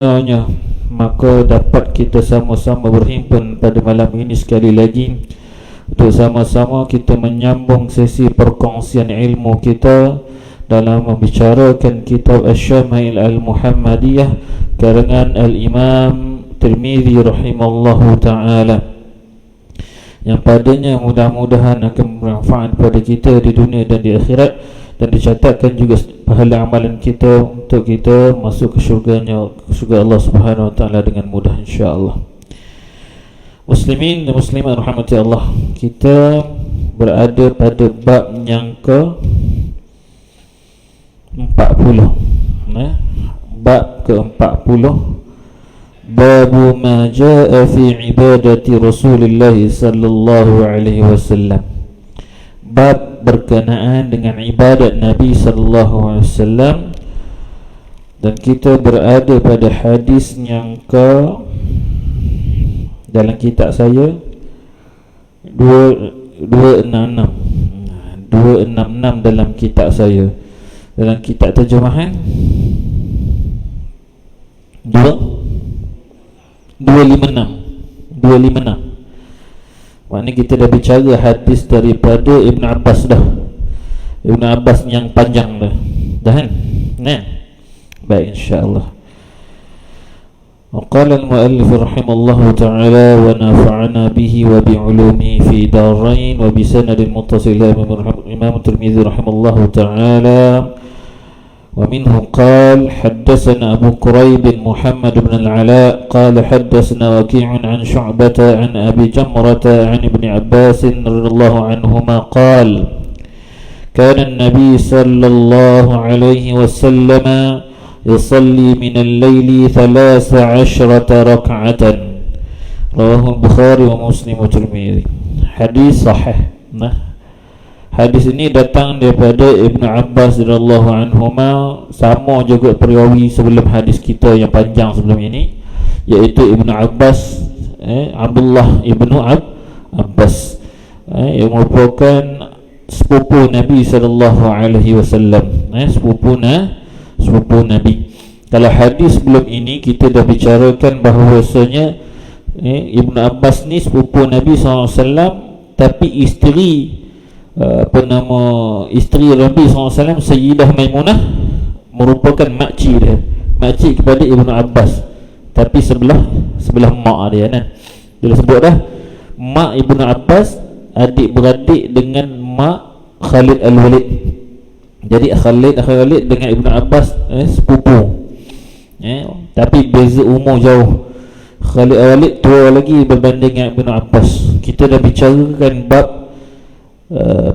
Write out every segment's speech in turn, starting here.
Nya, maka dapat kita sama-sama berhimpun pada malam ini sekali lagi untuk sama-sama kita menyambung sesi perkongsian ilmu kita dalam membicarakan kitab Asy-Syama'il Al-Muhammadiyah karangan Al-Imam Tirmizi rahimallahu ta'ala, yang padanya mudah-mudahan akan bermanfaat pada kita di dunia dan di akhirat, dan dicatatkan juga pahala amalan kita untuk kita masuk ke syurganya, syurga Allah Subhanahu wa taala dengan mudah insya-Allah. Muslimin dan muslimat rahmati Allah, kita berada pada bab yang ke 40. Bab ke-40, Babu ma jaa fi ibadati Rasulullah sallallahu alaihi wasallam. Bab berkenaan dengan ibadat Nabi sallallahu alaihi wasallam, dan kita berada pada hadis yang ke, dalam kitab saya 266 dalam kitab saya. Dalam kitab terjemahan 256. Maknanya kita dah bicara hadis daripada Ibn Abbas dah. Ibn Abbas yang panjang dah. Dah kan? Nah. Baik, insya-Allah. وقال المؤلف رحمه الله تعالى ونفعنا به وبعلومه في دارين وبسند متصل إلى الإمام الترمذي رحمه الله تعالى. ومنه قال حدثنا أبو كريب محمد بن العلاء قال حدثنا وكيع عن شعبة عن أبي جمرة عن ابن عباس رضي الله عنهما قال كان النبي صلى الله عليه وسلم يصلي من الليل 13 ركعة رواه البخاري ومسلم والترمذي. Hadis sahih. Hadis ini datang daripada Ibn Abbas radhiyallahu anhuma, sama juga perawi sebelum hadis kita yang panjang sebelum ini, iaitu Ibn Abbas, Abdullah Ibn Abbas, yang merupakan sepupu Nabi sallallahu alaihi wasallam, sepupu Nabi. Kalau hadis sebelum ini kita dah bicarakan bahawasanya Ibn Abbas ni sepupu Nabi sallallahu alaihi wasallam, tapi isteri isteri Nabi SAW, Sayyidah Maimunah, merupakan makcik dia, makcik kepada Ibn Abbas, tapi sebelah mak dia kan. Dia sebut dah mak Ibn Abbas adik-beradik dengan mak Khalid Al-Walid. Jadi Khalid dengan Ibn Abbas sepupu, tapi beza umur jauh. Khalid Al-Walid tua lagi berbanding dengan Ibn Abbas. Kita dah bicarakan bab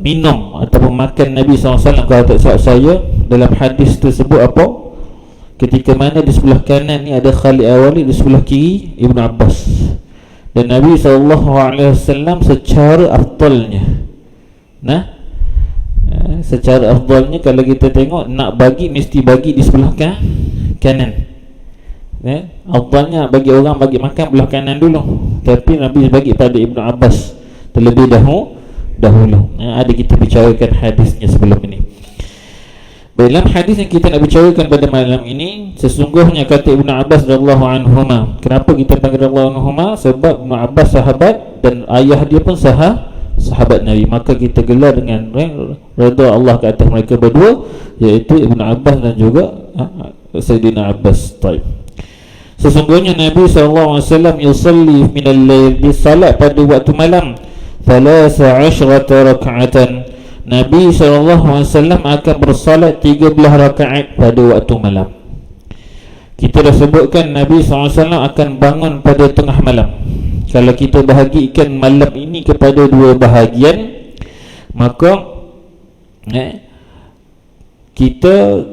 minum ataupun makan Nabi SAW. Kalau tak salah saya, dalam hadis tersebut apa, ketika mana di sebelah kanan ni ada Khalid Al-Walid, di sebelah kiri Ibn Abbas. Dan Nabi SAW secara afdalnya, secara afdalnya kalau kita tengok, nak bagi mesti bagi di sebelah kanan. Afdalnya bagi orang bagi makan belah kanan dulu, tapi Nabi bagi pada Ibn Abbas terlebih dahulu. Ada kita bicarakan hadisnya sebelum ini. Dalam hadis yang kita nak bicarakan pada malam ini, sesungguhnya kata Ibn Abbas radhiyallahu anhuma. Kenapa kita panggil radhiyallahu anhuma? Sebab Ibn Abbas sahabat dan ayah dia pun sahabat Nabi, maka kita gelar dengan redha Allah ke atas mereka berdua, iaitu Ibn Abbas dan juga Sayyidina Abbas. Baik. Sesungguhnya Nabi SAW yusalli minal lail, dia salat pada waktu malam 13 raka'atan. Nabi SAW akan bersalat 13 rakaat pada waktu malam. Kita dah sebutkan Nabi SAW akan bangun pada tengah malam. Kalau kita bahagikan malam ini kepada dua bahagian, maka kita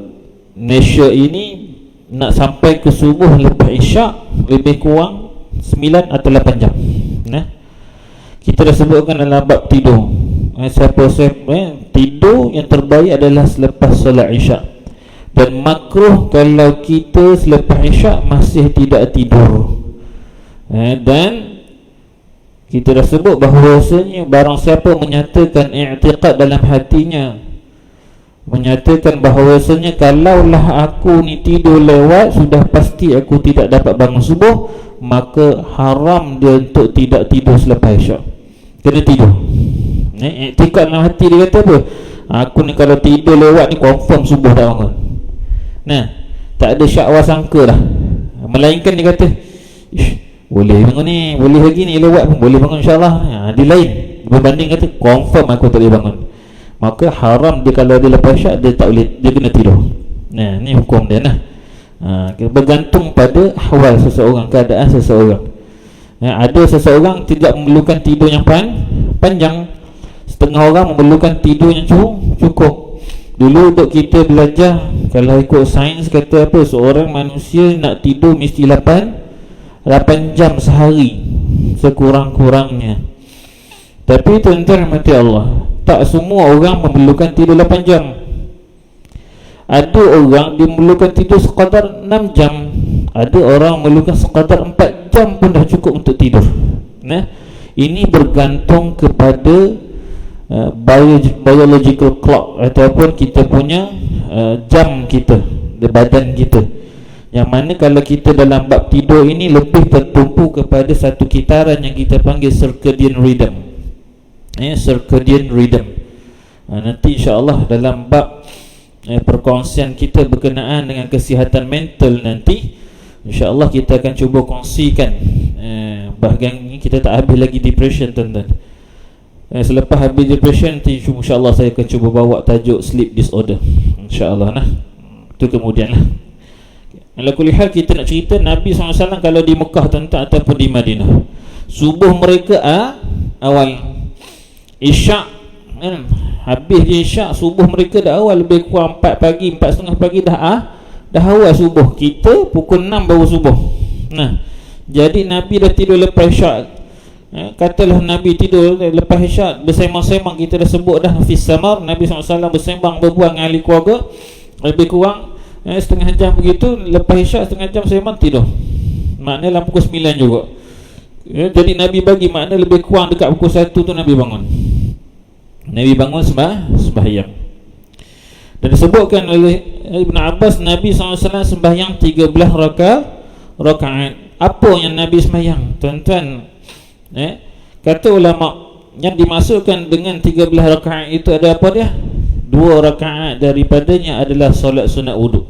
Malaysia ini nak sampai ke subuh lepas isyak lebih kurang 9 atau 8 jam. Kita dah sebutkan dalam bab tidur, siapa tidur yang terbaik adalah selepas solat isyak, dan makruh kalau kita selepas isyak masih tidak tidur. Dan kita dah sebut bahawasanya barang siapa menyatakan i'tiqad dalam hatinya menyatakan bahawasanya kalaulah aku ni tidur lewat, sudah pasti aku tidak dapat bangun subuh, maka haram dia untuk tidak tidur selepas isyak. Kena tidur. Iktikad dalam hati dia kata apa? Aku ni kalau tidur lewat ni confirm subuh tak bangun. Nah, tak ada syak wasangka dah. Melainkan dia kata, boleh bangun ni, boleh lagi ni lewat pun boleh bangun insyaAllah. Dia lain berbanding kata confirm aku tak boleh bangun. Maka haram dia kalau dia lepas syak, dia tak boleh, dia kena tidur. Nah, ni hukum dia nah. Bergantung pada ahwal seseorang, keadaan seseorang. Ada seseorang tidak memerlukan tidur yang panjang, setengah orang memerlukan tidur yang cukup. Dulu untuk kita belajar, kalau ikut sains kata apa, seorang manusia nak tidur mesti 8 jam sehari sekurang-kurangnya. Tapi tuan-tuan mati Allah, tak semua orang memerlukan tidur 8 jam. Ada orang dia memerlukan tidur sekadar 6 jam. Ada orang memerlukan sekadar 4 jam pun dah cukup untuk tidur. Nah, ini bergantung kepada biological clock ataupun kita punya jam kita, badan kita. Yang mana kalau kita dalam bab tidur ini lebih tertumpu kepada satu kitaran yang kita panggil circadian rhythm. Circadian rhythm. Nanti insya-Allah dalam bab perkongsian kita berkenaan dengan kesihatan mental nanti, insya-Allah kita akan cuba kongsikan bahagian ini. Kita tak habis lagi depression, tuan-tuan. Selepas habis depression nanti insya-Allah saya akan cuba bawa tajuk sleep disorder, insya-Allah nah. Itu kemudian lah. Ala kulli hal, kita nak cerita Nabi SAW kalau di Mekah, tuan-tuan, ataupun di Madinah, subuh mereka awal, isyak habis je isyak, subuh mereka dah awal, lebih kurang 4 pagi, 4.30 pagi dah awal subuh. Kita pukul 6 baru subuh. Nah, jadi Nabi dah tidur lepas isyak. Katalah Nabi tidur lepas isyak, bersembang-sembang, kita dah sebut dah Nafis Samar, Nabi SAW bersembang berbual dengan ahli keluarga, lebih kurang setengah jam begitu. Lepas isyak setengah jam sembang, tidur. Maknanya dalam pukul 9 juga. Jadi Nabi bagi makna lebih kurang dekat pukul 1 tu Nabi bangun. Nabi bangun sembahyang. Dan disebutkan oleh Ibn Abbas, Nabi SAW sembahyang 13 rakaat. Apa yang Nabi sembahyang, tuan-tuan? Kata ulama, yang dimasukkan dengan 13 rakaat itu ada apa dia? 2 rakaat daripadanya adalah solat sunat wuduk.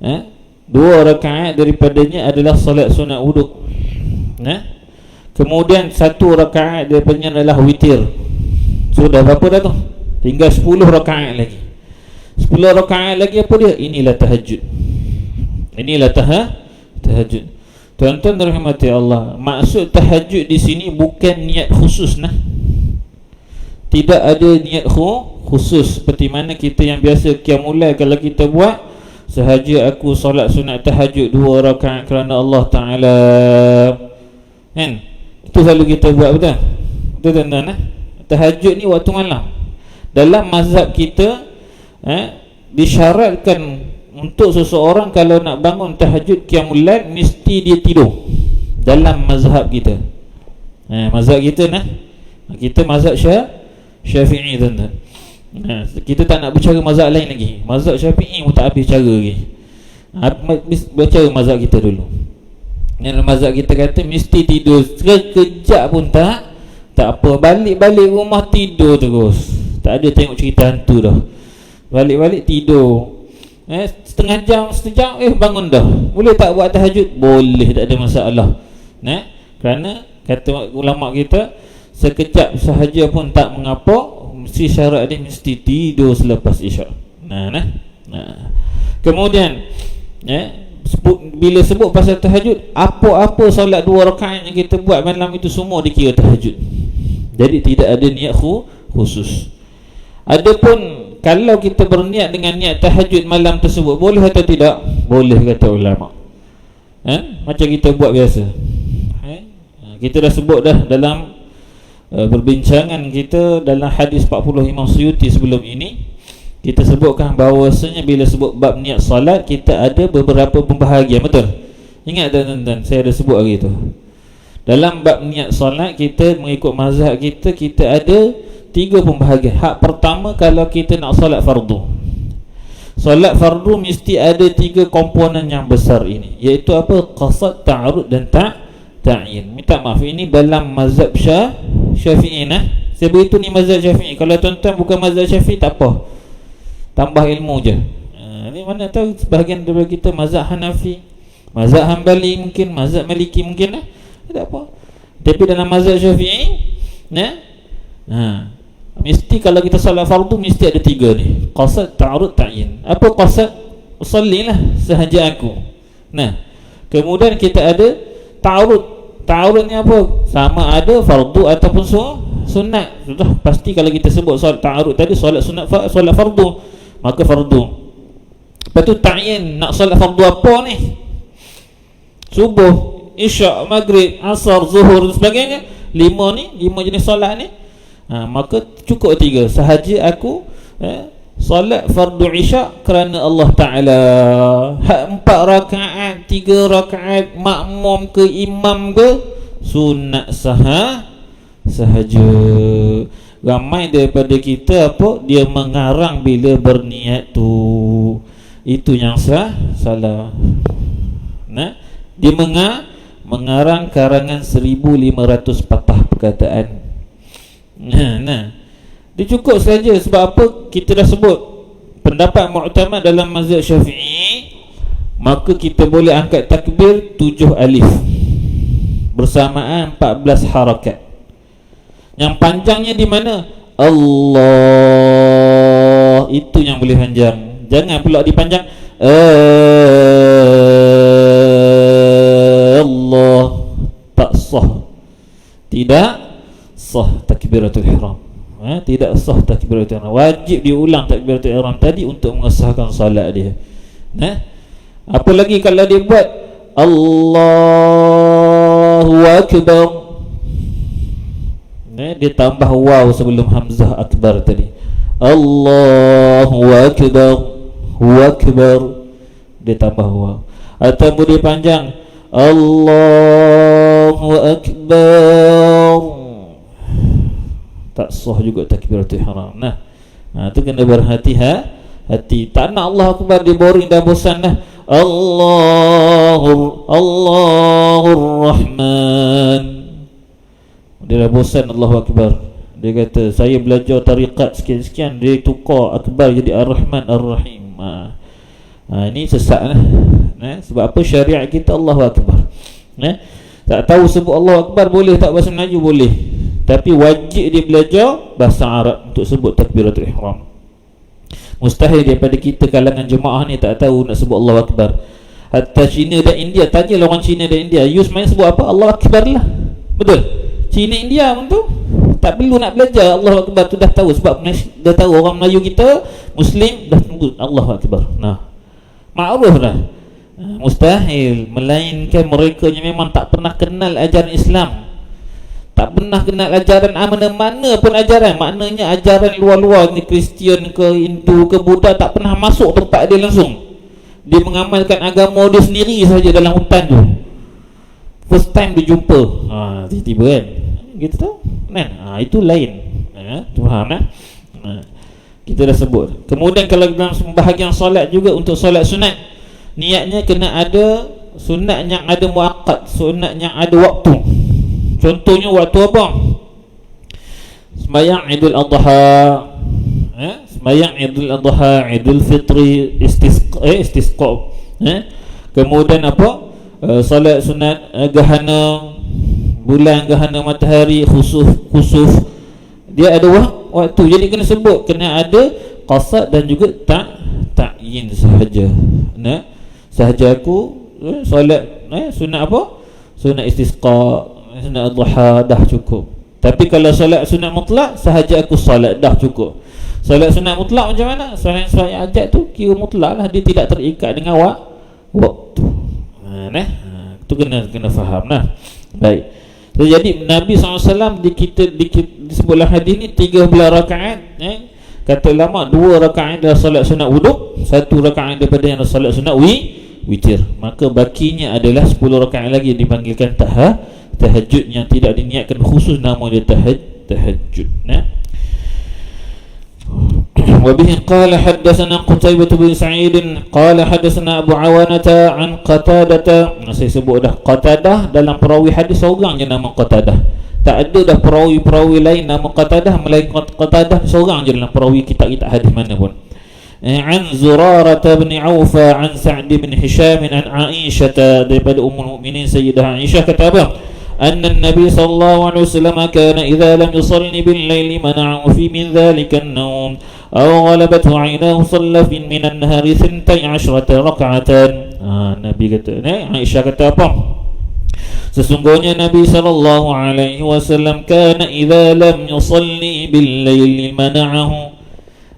2 rakaat daripadanya adalah solat sunat wuduk. Kemudian 1 rakaat daripadanya adalah witir. Sudah berapa dah tu? Tinggal 10 rakaat lagi. 10 rakaat lagi apa dia? Inilah tahajud. Inilah tahajud. Tuan-tuan dirahmati Allah, maksud tahajud di sini bukan niat khusus nah. Tidak ada niat khusus seperti mana kita yang biasa qiyamul lail, kalau kita buat sahaja aku solat sunat tahajud 2 rakaat kerana Allah Ta'ala, kan? Itu selalu kita buat, betul? Betul, tuan-tuan. Tahajud ni waktu malam. Dalam mazhab kita disyaratkan untuk seseorang kalau nak bangun tahajud qiyamul lail mesti dia tidur. Dalam mazhab kita, mazhab kita kita mazhab Syafi'i, tuan-tuan. Kita tak nak bercara mazhab lain lagi. Mazhab Syafi'i pun tak habis cara lagi. Bercara mazhab kita dulu. Mazhab kita kata mesti tidur sekejap pun tak apa. Balik-balik rumah tidur terus. Tak ada tengok cerita hantu dah. Balik-balik tidur. Setengah jam, sejam, bangun dah. Boleh tak buat tahajud? Boleh, tak ada masalah. Kerana kata ulama kita, sekejap sahaja pun tak mengapa. Mesti syarat dia mesti tidur selepas isyak. Kemudian bila sebut pasal tahajud, apa-apa solat 2 rakaat yang kita buat malam itu semua dikira tahajud. Jadi tidak ada niat khusus. Adapun kalau kita berniat dengan niat tahajud malam tersebut, boleh atau tidak? Boleh, kata ulama. Macam kita buat biasa. Kita dah sebut dah dalam perbincangan kita dalam hadis 40 Imam Suyuti sebelum ini. Kita sebutkan bahawasanya bila sebut bab niat salat, kita ada beberapa pembahagian, betul? Ingat tuan-tuan, saya ada sebut hari itu. Dalam bab niat salat, kita mengikut mazhab kita, kita ada tiga pembahagian. Hak pertama, kalau kita nak solat fardu, solat fardu mesti ada tiga komponen yang besar ini, iaitu apa? Qasad, ta'arud dan ta'yin. Minta maaf, ini dalam mazhab Syafi'i nah. Saya beritahu ni mazhab Syafi'i. Kalau tuan-tuan bukan mazhab Syafi'i, tak apa, tambah ilmu je. Ni mana tahu sebahagian daripada kita mazhab Hanafi, mazhab Hanbali mungkin, mazhab Maliki mungkin lah. Tak apa. Tapi dalam mazhab Syafi'i mesti kalau kita solat fardu mesti ada tiga ni: qasad, ta'arud, ta'yin. Apa qasad? Usallilah sahaja aku. Kemudian kita ada ta'arud. Ta'arud ni apa? Sama ada fardu ataupun sunat. Sudah pasti kalau kita sebut solat ta'arud tadi, solat sunat, solat fardu, maka fardu. Lepas tu ta'yin, nak solat fardu apa ni? Subuh, isyak, maghrib, asar, zuhur dan sebagainya. Lima jenis solat ni. Maka cukup tiga. Sahaja aku solat fardu isyak kerana Allah Ta'ala. Hak 4 rakaat, 3 rakaat, makmum ke imam ke, sunat sahaja. Ramai daripada kita dia mengarang bila berniat tu. Itu yang salah. Dia mengarang karangan 1500 patah perkataan. Dia cukup saja. Sebab apa? Kita dah sebut pendapat mu'tamad dalam mazhab Syafi'i, maka kita boleh angkat takbir 7 alif bersamaan 14 harakat. Yang panjangnya di mana? Allah, itu yang boleh panjang. Jangan pula dipanjang Allah, tak sah. Tidak sah takbiratul ihram. Tidak sah takbiratul ihram. Wajib diulang takbiratul ihram tadi untuk mengesahkan solat dia. Apa lagi kalau dia buat Allahu akbar, dia tambah waw sebelum hamzah akbar tadi. Allahu akbar, dia tambah waw. Atau dia panjang Allahu akbar, tak sah juga takbiratul ihram. Tu kena berhati-hati. Tak nak Allah akbar dia boring dah, bosan dah. Allahur Rahman, dia dah bosan Allahu akbar. Dia kata saya belajar tariqat sekian-sekian, dia tukar akbar jadi Ar-Rahman Ar-Rahim. Ini sesat lah. Sebab apa? Syariat kita Allahu akbar. Tak tahu sebut Allahu akbar boleh tak bahasa Melayu? Boleh. Tapi wajib dia belajar bahasa Arab untuk sebut takbiratul ihram. Mustahil daripada kita kalangan jemaah ni tak tahu nak sebut Allahu akbar. Hatta Cina dan India, tanyalah orang Cina dan India, you sebenarnya sebut apa? Allahu akbar lah. Betul? Cina India pun tu tak perlu nak belajar Allahu akbar tu, dah tahu. Sebab dah tahu orang Melayu kita Muslim dah sebut Allahu akbar. Makruf dah. Mustahil, melainkan mereka yang memang tak pernah kenal ajaran Islam, tak pernah kenal ajaran mana-mana pun ajaran. Maknanya ajaran luar-luar ni, Kristian ke Hindu ke Buddha, tak pernah masuk tempat dia langsung. Dia mengamalkan agama dia sendiri saja dalam hutan tu. First time dia jumpa, tiba-tiba kan gitu tu kan. Itu lain. Tu faham kan? Kita dah sebut. Kemudian kalau dalam bahagian solat juga, untuk solat sunat, niatnya kena ada sunat yang ada muaqqat, sunat yang ada waktu. Contohnya waktu apa? Sembahyang Idul Adha, sembahyang Idul Adha, Idul Fitri, istisqa. Kemudian apa? Solat sunat gerhana bulan, gerhana matahari, khusuf. Dia ada waktu. Jadi kena sebut, kena ada qasad dan juga ta'yin sahaja. Sahaja aku solat sunat apa? Sunat istisqa, sunat duha, dah cukup. Tapi kalau solat sunat mutlak, sahaja aku solat, dah cukup. Solat sunat mutlak macam mana? Solat hajat tu kira mutlak lah, dia tidak terikat dengan waktu. Tu kena faham lah. Baik. Jadi Nabi SAW disebutlah hadis ni 13 rakaat. Kata ulama 2 rakaat adalah solat sunat wuduk, 1 rakaat daripada yang solat sunat witir. Maka bakinya adalah 10 rakaat lagi yang dipanggilkan tahajud, yang tidak diniatkan khusus nama dia tahajud. وبه قال حدثنا قتيبة بن سعيد قال حدثنا أبو عوانة عن قتادة. Saya sebut dah Qatadah dalam perawi hadis seorang je nama Qatadah. Tak ada dah perawi-perawi lain nama Qatadah melainkan Qatadah seorang je dalam perawi kitab-kitab hadis mana pun. An Zurarah bin Auf an Sa'd bin Hisham an Aisyah daripada Ummul Mukminin Sayyidah Aisyah kata apa? Anna Nabi sallallahu alaihi wasallam kana idza lam yusalli bil laili mana'u fi min dhalika an-nawm aw ghalabathu 'aynahu shalla fi min an-nahari 12 rak'atan. Nabi kata, Aisyah kata apa? Sesungguhnya Nabi sallallahu alaihi wasallam kana idza lam yusalli bil laili mana'ahu.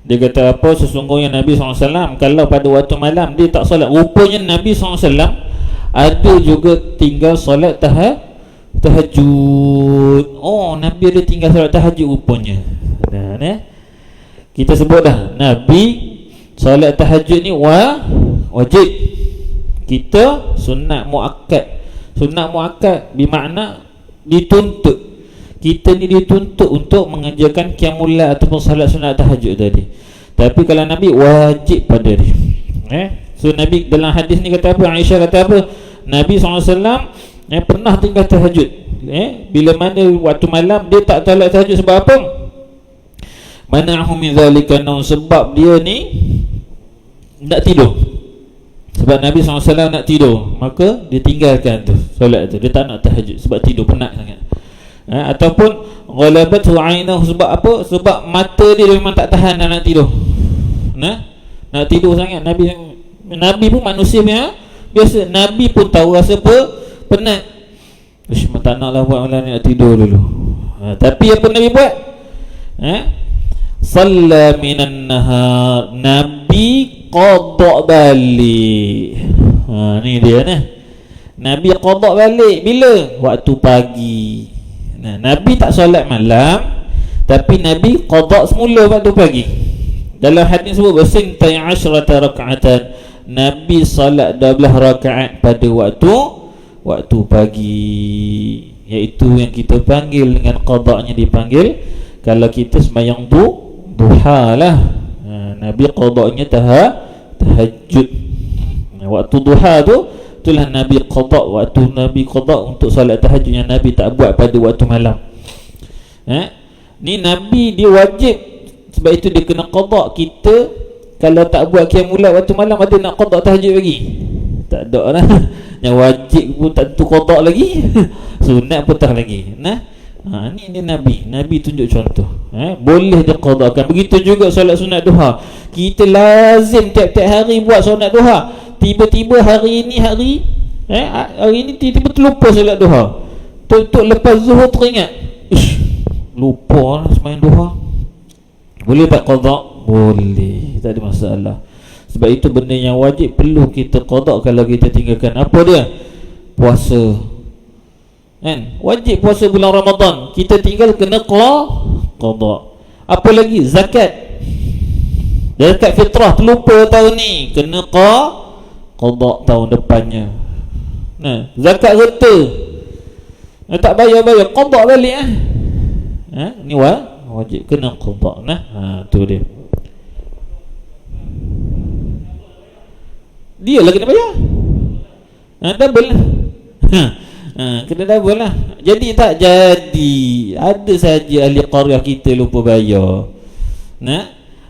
Dia kata apa? Sesungguhnya Nabi SAW kalau pada waktu malam dia tak solat. Rupanya Nabi SAW ada juga tinggal solat tahajud. Oh, Nabi ada tinggal solat tahajud rupanya. Kita sebut dah Nabi solat tahajud ni wajib. Kita sunat muakkad. Sunat muakkad bermakna dituntut. Kita ni dituntut untuk mengerjakan qiyamul lail ataupun salat sunat tahajud tadi. Tapi kalau Nabi wajib pada dia. So Nabi dalam hadis ni kata apa? Aisyah kata apa? Nabi SAW pernah tinggal tahajud. Bila mana waktu malam dia tak solat tahajud sebab apa? Mana'ahu min dzalika naum, sebab dia ni nak tidur. Sebab Nabi SAW nak tidur, maka dia tinggalkan tu solat tu. Dia tak nak tahajud sebab tidur penat sangat. Ataupun ghalabathu 'ainahu, sebab apa? Sebab mata dia memang tak tahan nak tidur. Nak tidur sangat. Nabi pun manusia biasa. Nabi pun tahu rasa penat. Tak naklah buat malam ni, nak tidur dulu. Tapi apa Nabi buat? Salla minan nahar, Nabi qada balik. Ni dia Nabi qada balik bila? Waktu pagi. Nabi tak solat malam, tapi Nabi qada semula waktu pagi. Dalam hadis sebut bersintai 10 rak'atan, Nabi solat 12 rakaat pada waktu pagi, iaitu yang kita panggil dengan qadanya dipanggil kalau kita sembahyang duha lah. Nabi qadanya tahajud. Waktu duha tu itulah Nabi qada. Waktu Nabi qada untuk solat tahajud yang Nabi tak buat pada waktu malam. Ni Nabi dia wajib, sebab itu dia kena qada. Kita kalau tak buat qiyamul lail waktu malam, ada nak qada tahajud lagi? Tak ada lah. Yang wajib pun tak tentu qada lagi. Sunat pun tak lagi. Ni dia Nabi tunjuk contoh. Boleh dia qadakan. Begitu juga solat sunat duha. Kita lazim tiap-tiap hari buat solat duha. Tiba-tiba hari ini tiba-tiba terlupa solat duha. Tuk lepas zuhur teringat, lupa lah sembahyang duha. Boleh tak qada? Boleh, tak ada masalah. Sebab itu benda yang wajib perlu kita qada kalau kita tinggalkan. Apa dia? Puasa. Wajib puasa bulan Ramadan, kita tinggal kena qada. Apa lagi? Zakat fitrah terlupa tahun ni, kena qada tahun depannya. Zakat harta tak bayar qada balik. Ni wajib kena qada. Tu dia. Dia lah kena bayar. Double lah. Kena double lah. Jadi tak jadi. Ada saja ahli qaryah kita lupa bayar.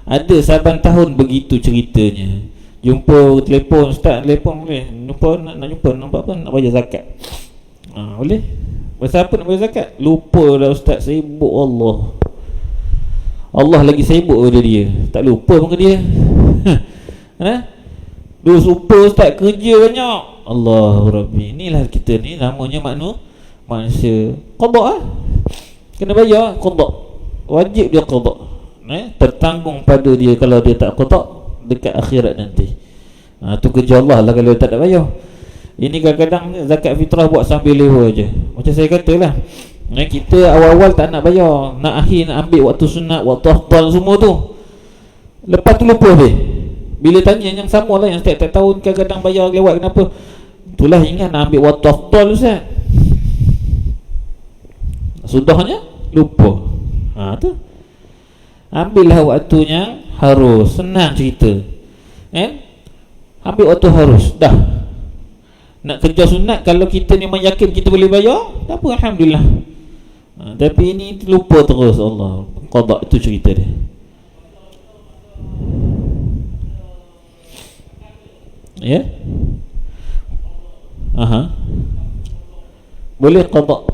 Ada saban tahun begitu ceritanya. Jumpa telefon, ustaz telefon boleh nak jumpa, nampak apa? Nak bayar zakat. Boleh? Pasal apa nak bayar zakat? Lupa lah ustaz, sibuk. Allah lagi sibuk pada dia, tak lupa pun ke dia. Dia lupa ustaz, kerja banyak. Allahu Rabbi. Inilah kita ni, namanya manusia. Qada lah, kena bayar qada. Wajib dia qada. Tertanggung pada dia kalau dia tak qada dekat akhirat nanti. Tu kerja Allah lah kalau tak ada bayar. Ini kadang-kadang zakat fitrah buat sambil lewa je. Macam saya katalah, kita awal-awal tak nak bayar, nak akhir nak ambil waktu sunat, waktu afdal semua tu. Lepas tu lupa dia. Bila tanya yang sama lah, yang setiap tahun kadang-kadang bayar lewat, kenapa? Itulah ingat nak ambil waktu afdal ustaz, sudahnya lupa. Tu ambillah waktunya harus. Senang cerita, ambil waktu harus. Dah nak kerja sunat, kalau kita memang yakin kita boleh bayar, tak apa, alhamdulillah. Tapi ini lupa terus. Allah qada, itu cerita dia. Ya, boleh qada.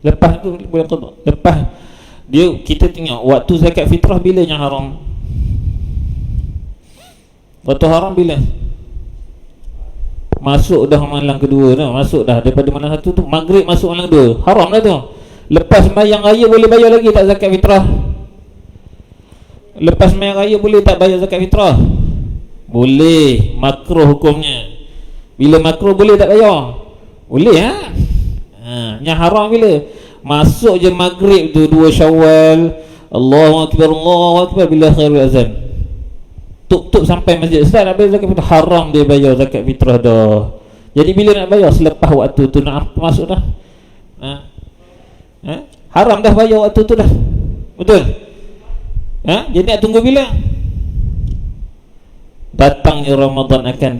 Lepas tu boleh qada. Lepas dia, kita tengok waktu zakat fitrah bila yang haram. Waktu haram bila? Masuk dah malam kedua dah. Masuk dah daripada malam satu tu, maghrib masuk malam kedua, haram dah tu. Lepas sembahyang raya boleh bayar lagi tak zakat fitrah? Lepas sembahyang raya boleh tak bayar zakat fitrah? Boleh. Makruh hukumnya. Bila makruh boleh tak bayar? Boleh Yang haram bila? Masuk je maghrib tu 2 Syawal, Allahu Akbar, Allahu Akbar, bila khairul azan, tuk sampai masjid, Ustaz nak bayar zakat fitrah. Haram dia bayar zakat fitrah dah. Jadi bila nak bayar? Selepas waktu tu nak masuk dah. Haram dah bayar waktu tu dah. Betul? Jadi nak tunggu bila? Datangnya Ramadan akan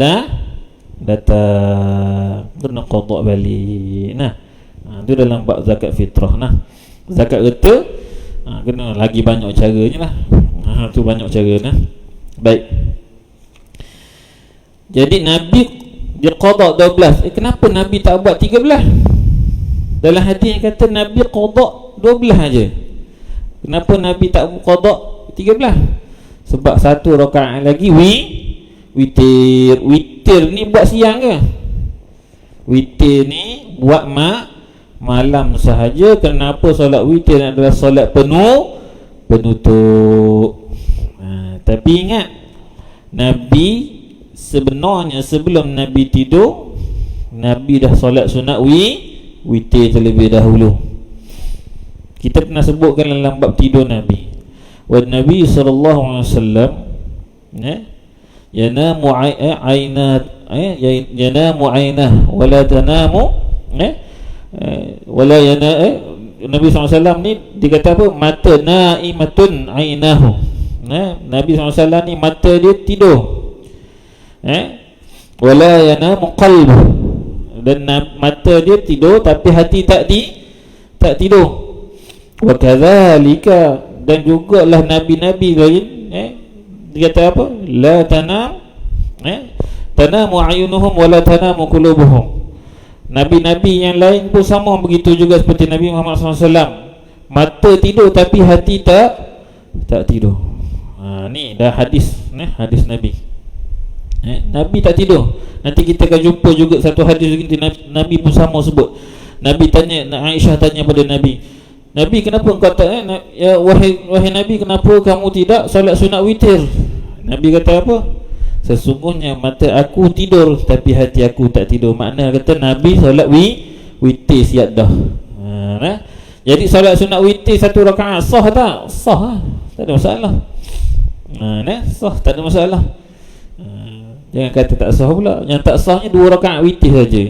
datang, kena qada balik. Itu dalam bab zakat fitrah. Zakat reta kena lagi banyak caranya lah. Tu banyak cara. Baik. Jadi Nabi dia qada 12. Kenapa Nabi tak buat 13? Dalam hadis yang kata Nabi qada 12 aja. Kenapa Nabi tak qada 13? Sebab satu rakaat lagi witir. Witir ni buat siang ke? Witir ni buat malam sahaja. Kenapa solat witir adalah solat penutup. Tapi ingat, Nabi sebenarnya sebelum Nabi tidur, Nabi dah solat sunat witir terlebih dahulu. Kita pernah sebutkan dalam bab tidur Nabi. Wa Nabi sallallahu alaihi wasallam yanamu aynah wala tanamu wala Nabi SAW ni dikata apa? Mata naimatun ainahu. Nabi SAW ni mata dia tidur, wala yanamu qalbu, dan mata dia tidur tapi hati tak tidur. Wa kadzalika, dan jugalah nabi-nabi lain dia kata apa? La tanam tanamu ayunuhum wala tanamu qulubuhum. Nabi-nabi yang lain pun sama begitu juga seperti Nabi Muhammad SAW. Mata tidur tapi hati tak tidur. Ni dah hadis Nabi. Nabi tak tidur. Nanti kita akan jumpa juga satu hadis begini, Nabi pun sama sebut. Nabi tanya, Aisyah tanya pada Nabi, kenapa engkau tak wahai Nabi, kenapa kamu tidak solat sunat witir? Nabi kata apa? Sesungguhnya mata aku tidur tapi hati aku tak tidur. Makna kata Nabi solat witir siap dah. Jadi solat sunat witir satu rakaat sah tak? Sah, tak ada masalah. Sah, tak ada masalah. Jangan kata tak sah pula. Yang tak sahnya 2 rakaat witir saja.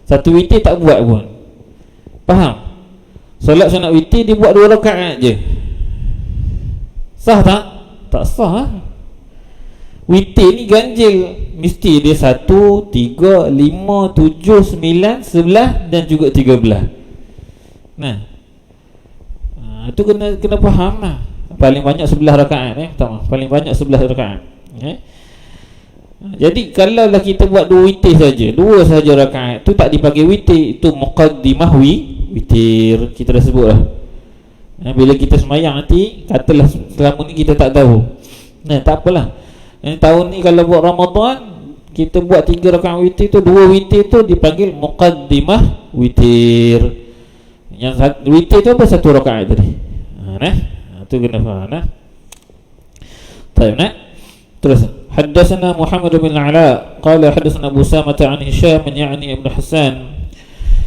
Satu witir tak buat pun. Faham? Solat sunat witir dia buat 2 rakaat je. Sah tak? Tak sah. Witir ni ganjil, mesti dia 1, 3, 5, 7, 9, 11 dan juga 13. Itu kena faham lah. Paling banyak 11 rakaat paling banyak 11 rakaat. Jadi kalaulah kita buat 2 witir saja, 2 saja rakaat, tu tak dipanggil witir, itu muqaddimah witir. Kita dah sebut lah. Bila kita semayang nanti, katalah selama ni kita tak tahu, tak apalah. Tahun ni kalau buat Ramadan, kita buat 3 rakaat witir tu, 2 witir tu dipanggil muqaddimah witir. Yang witir tu apa? 1 rakaat tadi. Tu kena faham. Baik, terus. Haddatsana Muhammad bin Ala qala haddatsana Abu Samah an Hisham yani Ibn Hasan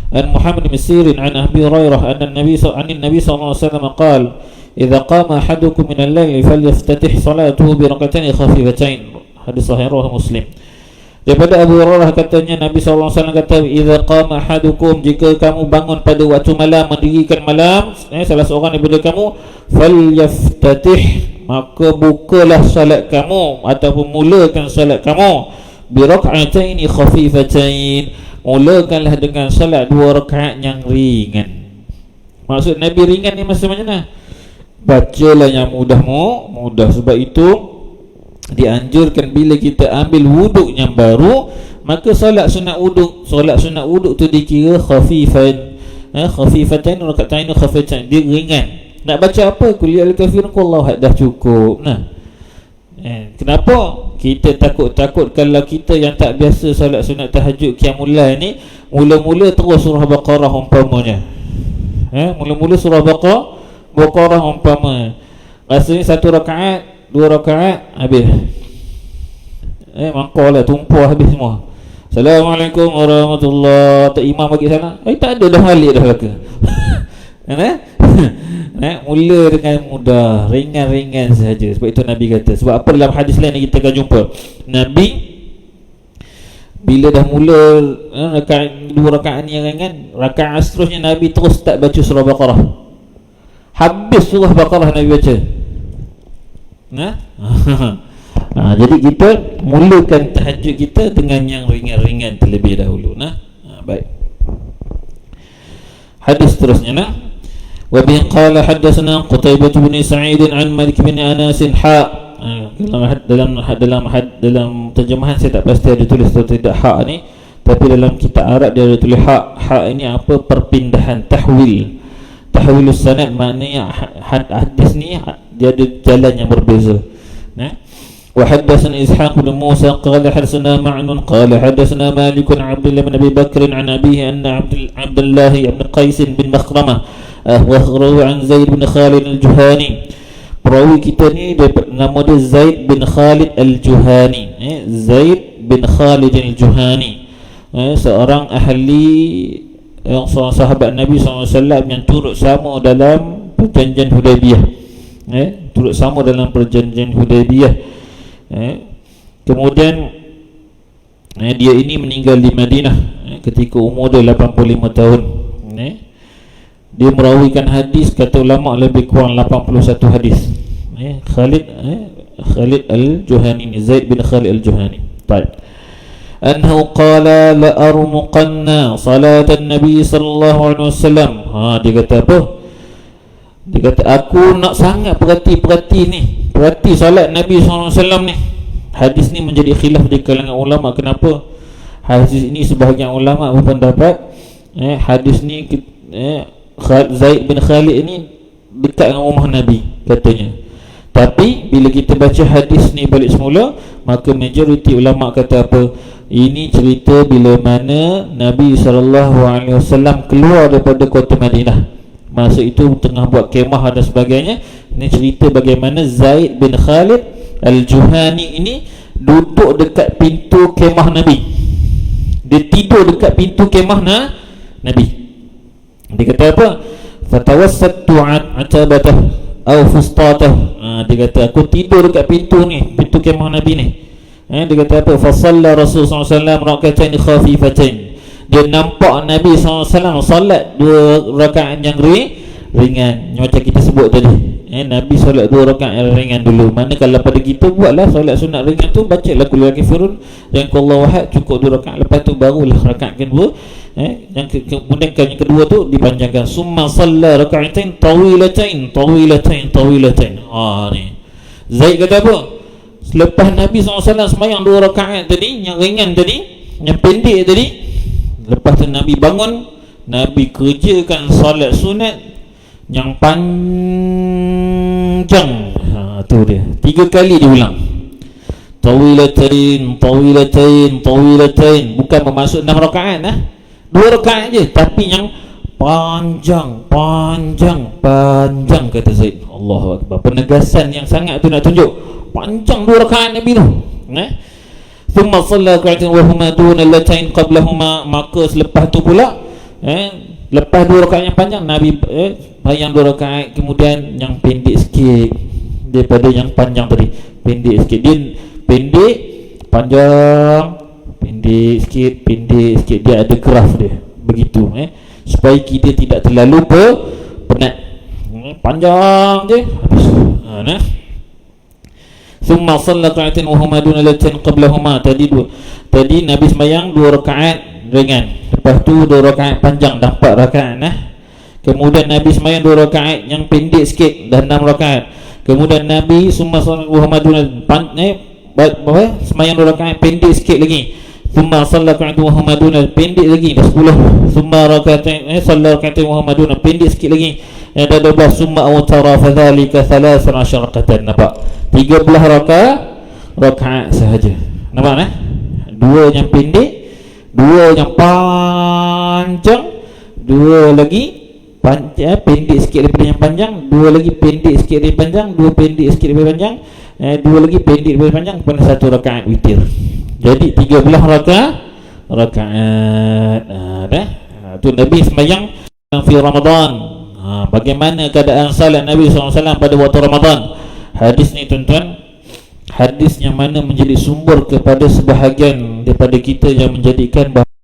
an Muhammad bin Sirin an Abi Hurairah anna an-nabiy sallallahu alaihi wasallam qala idza qama ahadukum min al-lail falyaftatih salatuhu bi rak'atayn khafifatain. Hadis sahih riwayat Muslim. Daripada Abu Hurairah katanya Nabi SAW kata, idza qama ahadukum, jika kamu bangun pada waktu malam, mendirikan malam, salah seorang daripada kamu, falyaftatih, maka bukalah salat kamu ataupun mulakan salat kamu bi rak'ataini khafifatain, mulakanlah dengan salat 2 rakaat yang ringan. Maksud Nabi ringan ni maksud macam mana? Bacalah yang mudah. Sebab itu dianjurkan bila kita ambil wuduk yang baru, maka solat sunat wuduk tu dikira khafifan, khafifatain, rakaatain khafifatain, dia ringan. Nak baca apa? Qul ya al-kafirun, qul Allahu ahad, dah cukup. Kenapa? Kita takut kalau kita yang tak biasa solat sunat tahajud qiyamul lail ni, mula-mula terus surah Baqarah umpamanya. Mula-mula surah Baqarah umpama, rasanya 1 rakaat 2 rakaat habis, mangkaulah, tumpah habis semua. Assalamualaikum warahmatullahi, tak imam bagi salam, tak ada dah, balik dah ke. Mula dengan mudah, ringan-ringan sahaja. Sebab itu Nabi kata, sebab apa dalam hadis lain kita akan jumpa Nabi bila dah mula rakaat 2 rakaat yang ringan, rakaat seterusnya Nabi terus tak baca surah Baqarah, habis surah Baqarah Nabi baca. Jadi kita mulakan tahajud kita dengan yang ringan-ringan terlebih dahulu. Baik. Hadis seterusnya wa bi qala hadatsana Qutaibah bin Sa'id an Malik bin Anas dalam terjemahan saya tak pasti ada tulis atau tidak hak ni, tapi dalam kitab Arab dia ada tulis hak ini apa, perpindahan, tahwilus sanad, maknanya hadis ni dia ada jalan yang berbeza. Wa haddatsana Ishaq bin Musa qala hadatsana Ma'nun qala hadatsana Malik bin Abdullah bin Abi Bakr an abihi anna Abdullah bin Qais bin Makhramah akhbarahu an Zaid bin Khalid al-Juhani. Perawi kita ni nama dia Zaid bin Khalid al-Juhani. Zaid bin Khalid al-Juhani, seorang ahli, seorang sahabat Nabi SAW yang turut sama dalam perjanjian Hudaybiyah. Turut sama dalam perjanjian Hudaybiyah. Kemudian dia ini meninggal di Madinah ketika umur dia 85 tahun. Dia merawikan hadis, kata ulama lebih kurang 81 hadis. Khalid al-Juhani, Zaid bin Khalid al-Juhani. Baik. Anhu qala la armuqanna salatan Nabi sallallahu alaihi wasallam. Dia kata apa? Dia kata aku nak sangat perhati solat Nabi sallallahu alaihi wasallam ni. Hadis ni menjadi khilaf di kalangan ulama. Kenapa? Hadis ini sebahagian ulama berpendapat hadis ni Zaid bin Khalid ini dekat dengan rumah Nabi katanya. Tapi bila kita baca hadis ni balik semula, maka majoriti ulama kata apa? Ini cerita bila mana Nabi SAW keluar daripada kota Madinah. Masa itu tengah buat kemah dan sebagainya. Ini cerita bagaimana Zaid bin Khalid al-Juhani ini duduk dekat pintu kemah Nabi. Dia tidur dekat pintu kemah Nabi. Dia kata apa? Fatawassattu atabatah aw fustatah. Dia kata aku tidur dekat pintu kemah Nabi ni. Dia kata apa? Fa shalla Rasulullah SAW rakaatain khafifatain. Dia nampak Nabi SAW solat 2 rakaat yang ringan. Macam kita sebut tadi, Nabi solat 2 rakaat yang ringan dulu. Mana kalau pada kita buatlah solat sunat ringan tu, bacalah qul ya al-kafirun dan qul Allahu ahad, cukup 2 rakaat. Lepas tu barulah rakaat kedua. Kemudian yang kedua tu dipanjangkan. Summa shalla rakaatain tawilatain. Ni Zaid kata apa? Selepas Nabi SAW sembahyang 2 rakaat tadi, yang ringan tadi, yang pendek tadi, lepas tu Nabi bangun, Nabi kerjakan solat sunat yang panjang. Tu dia 3 kali diulang. Tawilatain. Bukan bermaksud 6 rakaat 2 rakaat je, tapi yang panjang kata Zaid. Allahu Akbar. Penegasan yang sangat tu nak tunjuk panjang 2 rakaat Nabi tu. Thumma shalla rak'atain wa huma duna allatain qablahuma. Maka selepas tu pula lepas 2 rakaat yang panjang, Nabi bayang 2 rakaat kemudian yang pendek sikit daripada yang panjang tadi. Pendek sikit. Dia pendek, panjang, pendek sikit, dia ada graf dia begitu, supaya kita tidak terlalu penat. Panjang je habis. Nah, thumma shalla rak'atain wa huma duna latin qablahuma. Tadi Nabi sembahyang 2 rakaat ringan, lepas tu 2 rakaat panjang, dah 4 rakaat. Kemudian Nabi sembahyang 2 rakaat yang pendek sikit, dah 6 rakaat. Kemudian Nabi summa shalla wa huma duna sembahyang 2 rakaat pendek sikit lagi. Thumma shalla rak'atain wa huma duna, pendek lagi, dah 10. Thumma rak'atain shalla rak'atain wa huma duna, pendek sikit lagi, dah 12. Summa awtara fadzalika 13 rak'atan. Nampak? 13 rakaat sahaja. Nampak 2 yang pendek, 2 yang panjang, 2 lagi panjang, pendek sikit daripada yang panjang, 2 lagi pendek sikit daripada panjang, 2 pendek sikit daripada panjang, 2 lagi pendek daripada panjang, kemudian 1 rakaat witir. Jadi 13 rakaat. Tu Nabi sembahyang fi Ramadan. Bagaimana keadaan salat Nabi SAW pada waktu Ramadan? Hadis ni tuan-tuan, hadis yang mana menjadi sumber kepada sebahagian daripada kita yang menjadikan